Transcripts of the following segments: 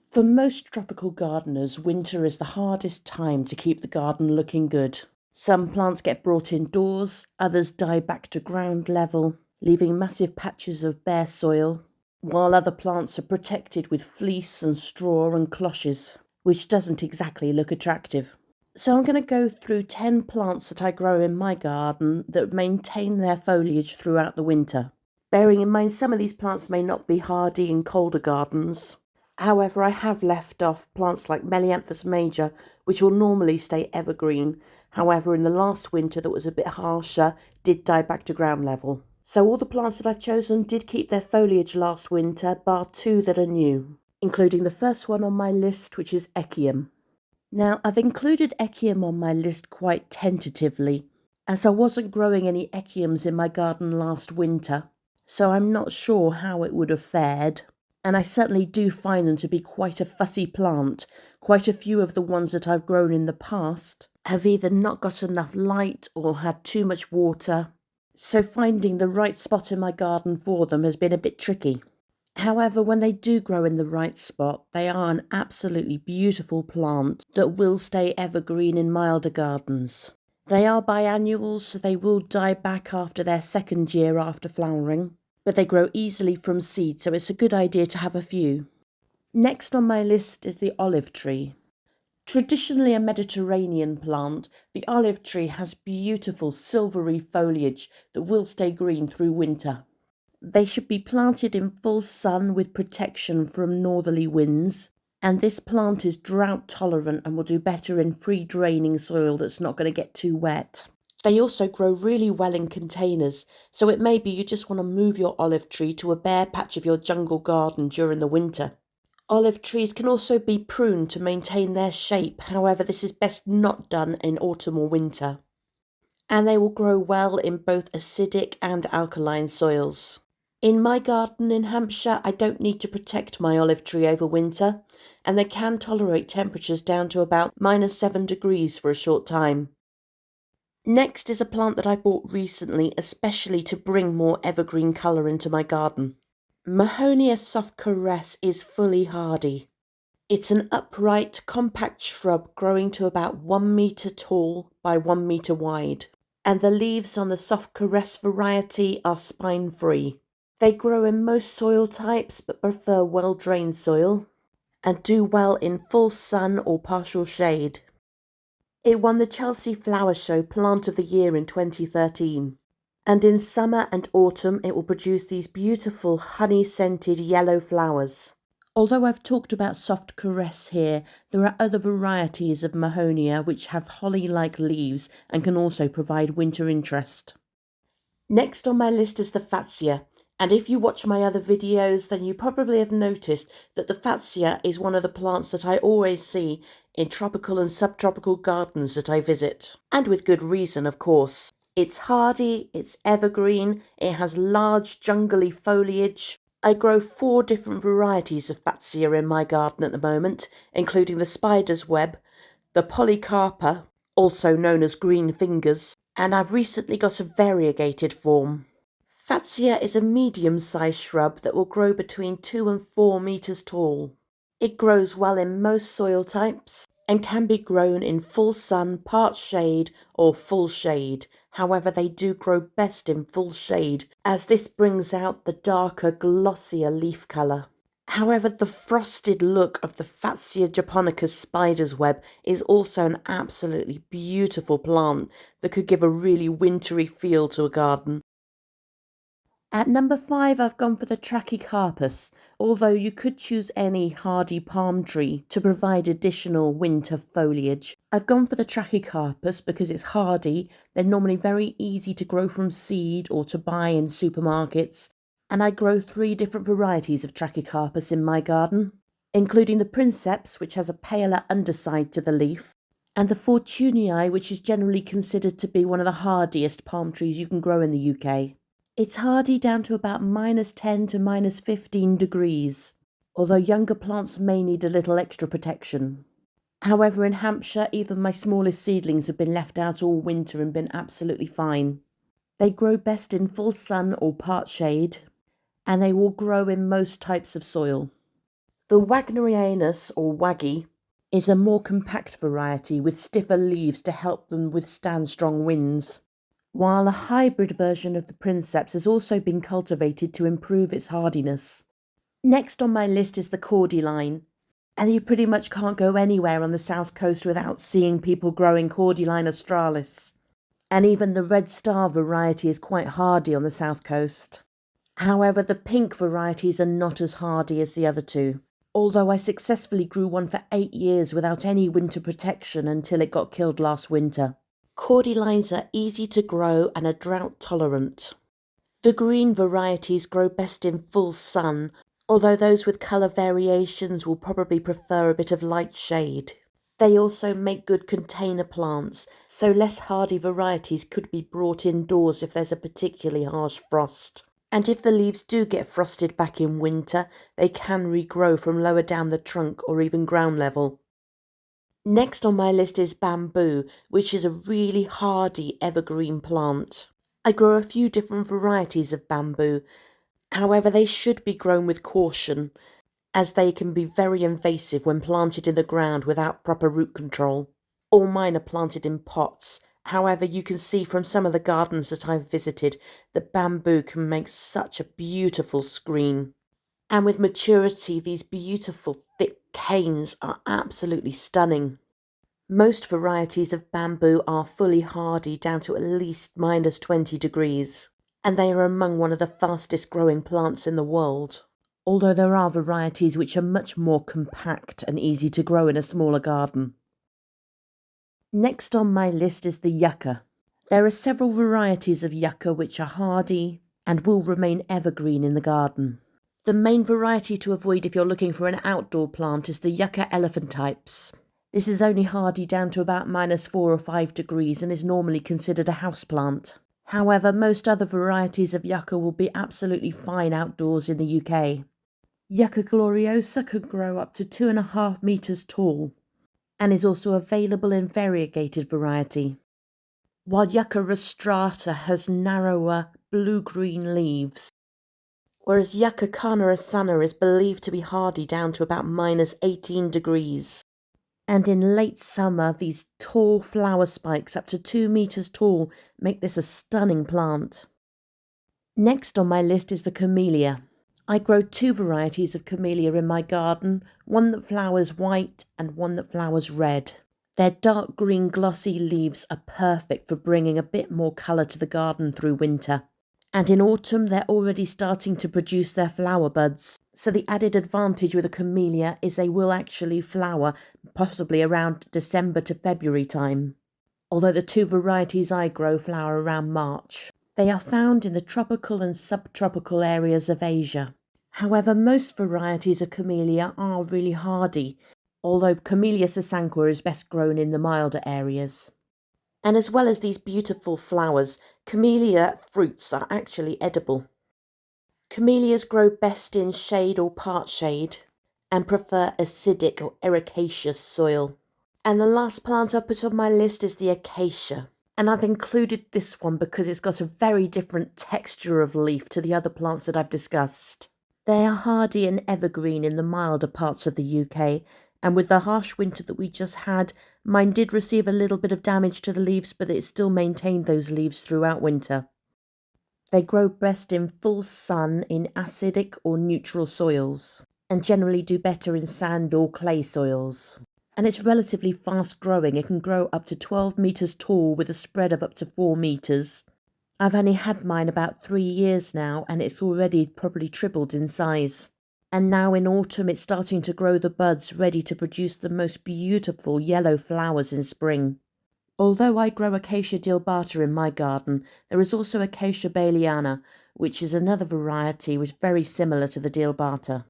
For most tropical gardeners, winter is the hardest time to keep the garden looking good. Some plants get brought indoors, others die back to ground level, leaving massive patches of bare soil, while other plants are protected with fleece and straw and cloches, which doesn't exactly look attractive. So I'm going to go through 10 plants that I grow in my garden that maintain their foliage throughout the winter. Bearing in mind some of these plants may not be hardy in colder gardens. However, I have left off plants like Melianthus major, which will normally stay evergreen. However, in the last winter that was a bit harsher, did die back to ground level. So all the plants that I've chosen did keep their foliage last winter, bar 2 that are new, including the first one on my list, which is Echium. Now, I've included Echium on my list quite tentatively, as I wasn't growing any Echiums in my garden last winter, so I'm not sure how it would have fared. And I certainly do find them to be quite a fussy plant. Quite a few of the ones that I've grown in the past have either not got enough light or had too much water, so finding the right spot in my garden for them has been a bit tricky. However, when they do grow in the right spot, they are an absolutely beautiful plant that will stay evergreen in milder gardens. They are biannuals, so they will die back after their second year after flowering, but they grow easily from seed, so it's a good idea to have a few. Next on my list is the olive tree. Traditionally a Mediterranean plant, the olive tree has beautiful silvery foliage that will stay green through winter. They should be planted in full sun with protection from northerly winds, and this plant is drought tolerant and will do better in free draining soil that's not going to get too wet. They also grow really well in containers, so it may be you just want to move your olive tree to a bare patch of your jungle garden during the winter. Olive trees can also be pruned to maintain their shape, however this is best not done in autumn or winter. And they will grow well in both acidic and alkaline soils. In my garden in Hampshire, I don't need to protect my olive tree over winter, and they can tolerate temperatures down to about -7 degrees for a short time. Next is a plant that I bought recently, especially to bring more evergreen colour into my garden. Mahonia soft caress is fully hardy. It's an upright, compact shrub growing to about 1 metre tall by 1 metre wide, and the leaves on the soft caress variety are spine-free. They grow in most soil types but prefer well-drained soil, and do well in full sun or partial shade. It won the Chelsea Flower Show Plant of the Year in 2013. And in summer and autumn it will produce these beautiful honey-scented yellow flowers. Although I've talked about soft caress here, there are other varieties of Mahonia which have holly-like leaves and can also provide winter interest. Next on my list is the Fatsia, and if you watch my other videos then you probably have noticed that the Fatsia is one of the plants that I always see in tropical and subtropical gardens that I visit. And with good reason, of course. It's hardy, it's evergreen, it has large jungly foliage. I grow 4 different varieties of Fatsia in my garden at the moment, including the spider's web, the polycarpa, also known as green fingers, and I've recently got a variegated form. Fatsia is a medium-sized shrub that will grow between 2 and 4 metres tall. It grows well in most soil types and can be grown in full sun, part shade or full shade. However, they do grow best in full shade as this brings out the darker, glossier leaf colour. However, the frosted look of the Fatsia japonicus spider's web is also an absolutely beautiful plant that could give a really wintry feel to a garden. At number 5, I've gone for the Trachycarpus, although you could choose any hardy palm tree to provide additional winter foliage. I've gone for the Trachycarpus because it's hardy, they're normally very easy to grow from seed or to buy in supermarkets, and I grow 3 different varieties of Trachycarpus in my garden, including the Princeps, which has a paler underside to the leaf, and the Fortunii, which is generally considered to be one of the hardiest palm trees you can grow in the UK. It's hardy down to about -10 to -15 degrees, although younger plants may need a little extra protection. However, in Hampshire, even my smallest seedlings have been left out all winter and been absolutely fine. They grow best in full sun or part shade, and they will grow in most types of soil. The Wagnerianus, or Waggy, is a more compact variety with stiffer leaves to help them withstand strong winds, while a hybrid version of the Princeps has also been cultivated to improve its hardiness. Next on my list is the Cordyline, and you pretty much can't go anywhere on the south coast without seeing people growing Cordyline australis. And even the Red Star variety is quite hardy on the south coast. However, the pink varieties are not as hardy as the other two, although I successfully grew one for 8 years without any winter protection until it got killed last winter. Cordylines are easy to grow and are drought tolerant. The green varieties grow best in full sun, although those with colour variations will probably prefer a bit of light shade. They also make good container plants, so less hardy varieties could be brought indoors if there's a particularly harsh frost. And if the leaves do get frosted back in winter, they can regrow from lower down the trunk or even ground level. Next on my list is bamboo, which is a really hardy evergreen plant. I grow a few different varieties of bamboo. However, they should be grown with caution, as they can be very invasive when planted in the ground without proper root control. All mine are planted in pots. However, you can see from some of the gardens that I've visited that bamboo can make such a beautiful screen. And with maturity, these beautiful thick canes are absolutely stunning. Most varieties of bamboo are fully hardy down to at least minus 20 degrees, and they are among one of the fastest growing plants in the world. Although there are varieties which are much more compact and easy to grow in a smaller garden. Next on my list is the Yucca. There are several varieties of Yucca which are hardy and will remain evergreen in the garden. The main variety to avoid if you're looking for an outdoor plant is the Yucca elephantypes. This is only hardy down to about minus 4 or 5 degrees and is normally considered a houseplant. However, most other varieties of Yucca will be absolutely fine outdoors in the UK. Yucca gloriosa can grow up to 2.5 metres tall and is also available in variegated variety, while Yucca rostrata has narrower blue-green leaves, whereas Yucca carnarasana is believed to be hardy down to about minus 18 degrees. And in late summer, these tall flower spikes up to 2 metres tall make this a stunning plant. Next on my list is the Camellia. I grow 2 varieties of Camellia in my garden, one that flowers white and one that flowers red. Their dark green glossy leaves are perfect for bringing a bit more colour to the garden through winter. And in autumn they're already starting to produce their flower buds. So the added advantage with a Camellia is they will actually flower possibly around December to February time. Although the 2 varieties I grow flower around March. They are found in the tropical and subtropical areas of Asia. However, most varieties of Camellia are really hardy, although Camellia sasanqua is best grown in the milder areas. And as well as these beautiful flowers, Camellia fruits are actually edible. Camellias grow best in shade or part shade and prefer acidic or ericaceous soil. And the last plant I put on my list is the Acacia. And I've included this one because it's got a very different texture of leaf to the other plants that I've discussed. They are hardy and evergreen in the milder parts of the UK, and with the harsh winter that we just had, mine did receive a little bit of damage to the leaves, but it still maintained those leaves throughout winter. They grow best in full sun in acidic or neutral soils, and generally do better in sand or clay soils. And it's relatively fast growing. It can grow up to 12 metres tall with a spread of up to 4 metres. I've only had mine about 3 years now, and it's already probably tripled in size. And now in autumn it's starting to grow the buds ready to produce the most beautiful yellow flowers in spring. Although I grow Acacia dealbata in my garden, there is also Acacia baeliana, which is another variety which is very similar to the dealbata.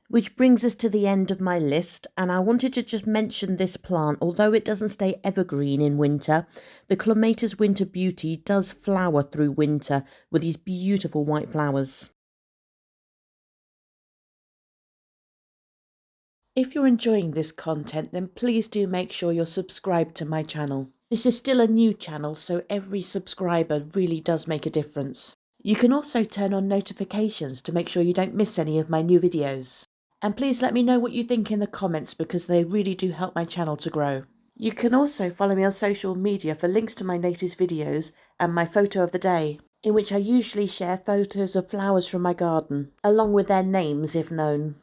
Which brings us to the end of my list, and I wanted to just mention this plant. Although it doesn't stay evergreen in winter, the Clematis Winter Beauty does flower through winter with these beautiful white flowers. If you're enjoying this content, then please do make sure you're subscribed to my channel. This is still a new channel, so every subscriber really does make a difference. You can also turn on notifications to make sure you don't miss any of my new videos. And please let me know what you think in the comments because they really do help my channel to grow. You can also follow me on social media for links to my latest videos and my photo of the day, in which I usually share photos of flowers from my garden, along with their names if known.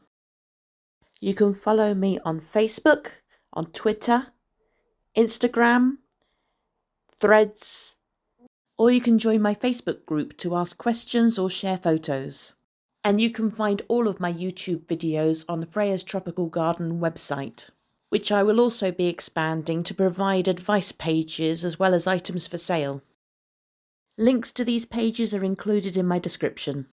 You can follow me on Facebook, on Twitter, Instagram, Threads, or you can join my Facebook group to ask questions or share photos. And you can find all of my YouTube videos on the Freya's Tropical Garden website, which I will also be expanding to provide advice pages as well as items for sale. Links to these pages are included in my description.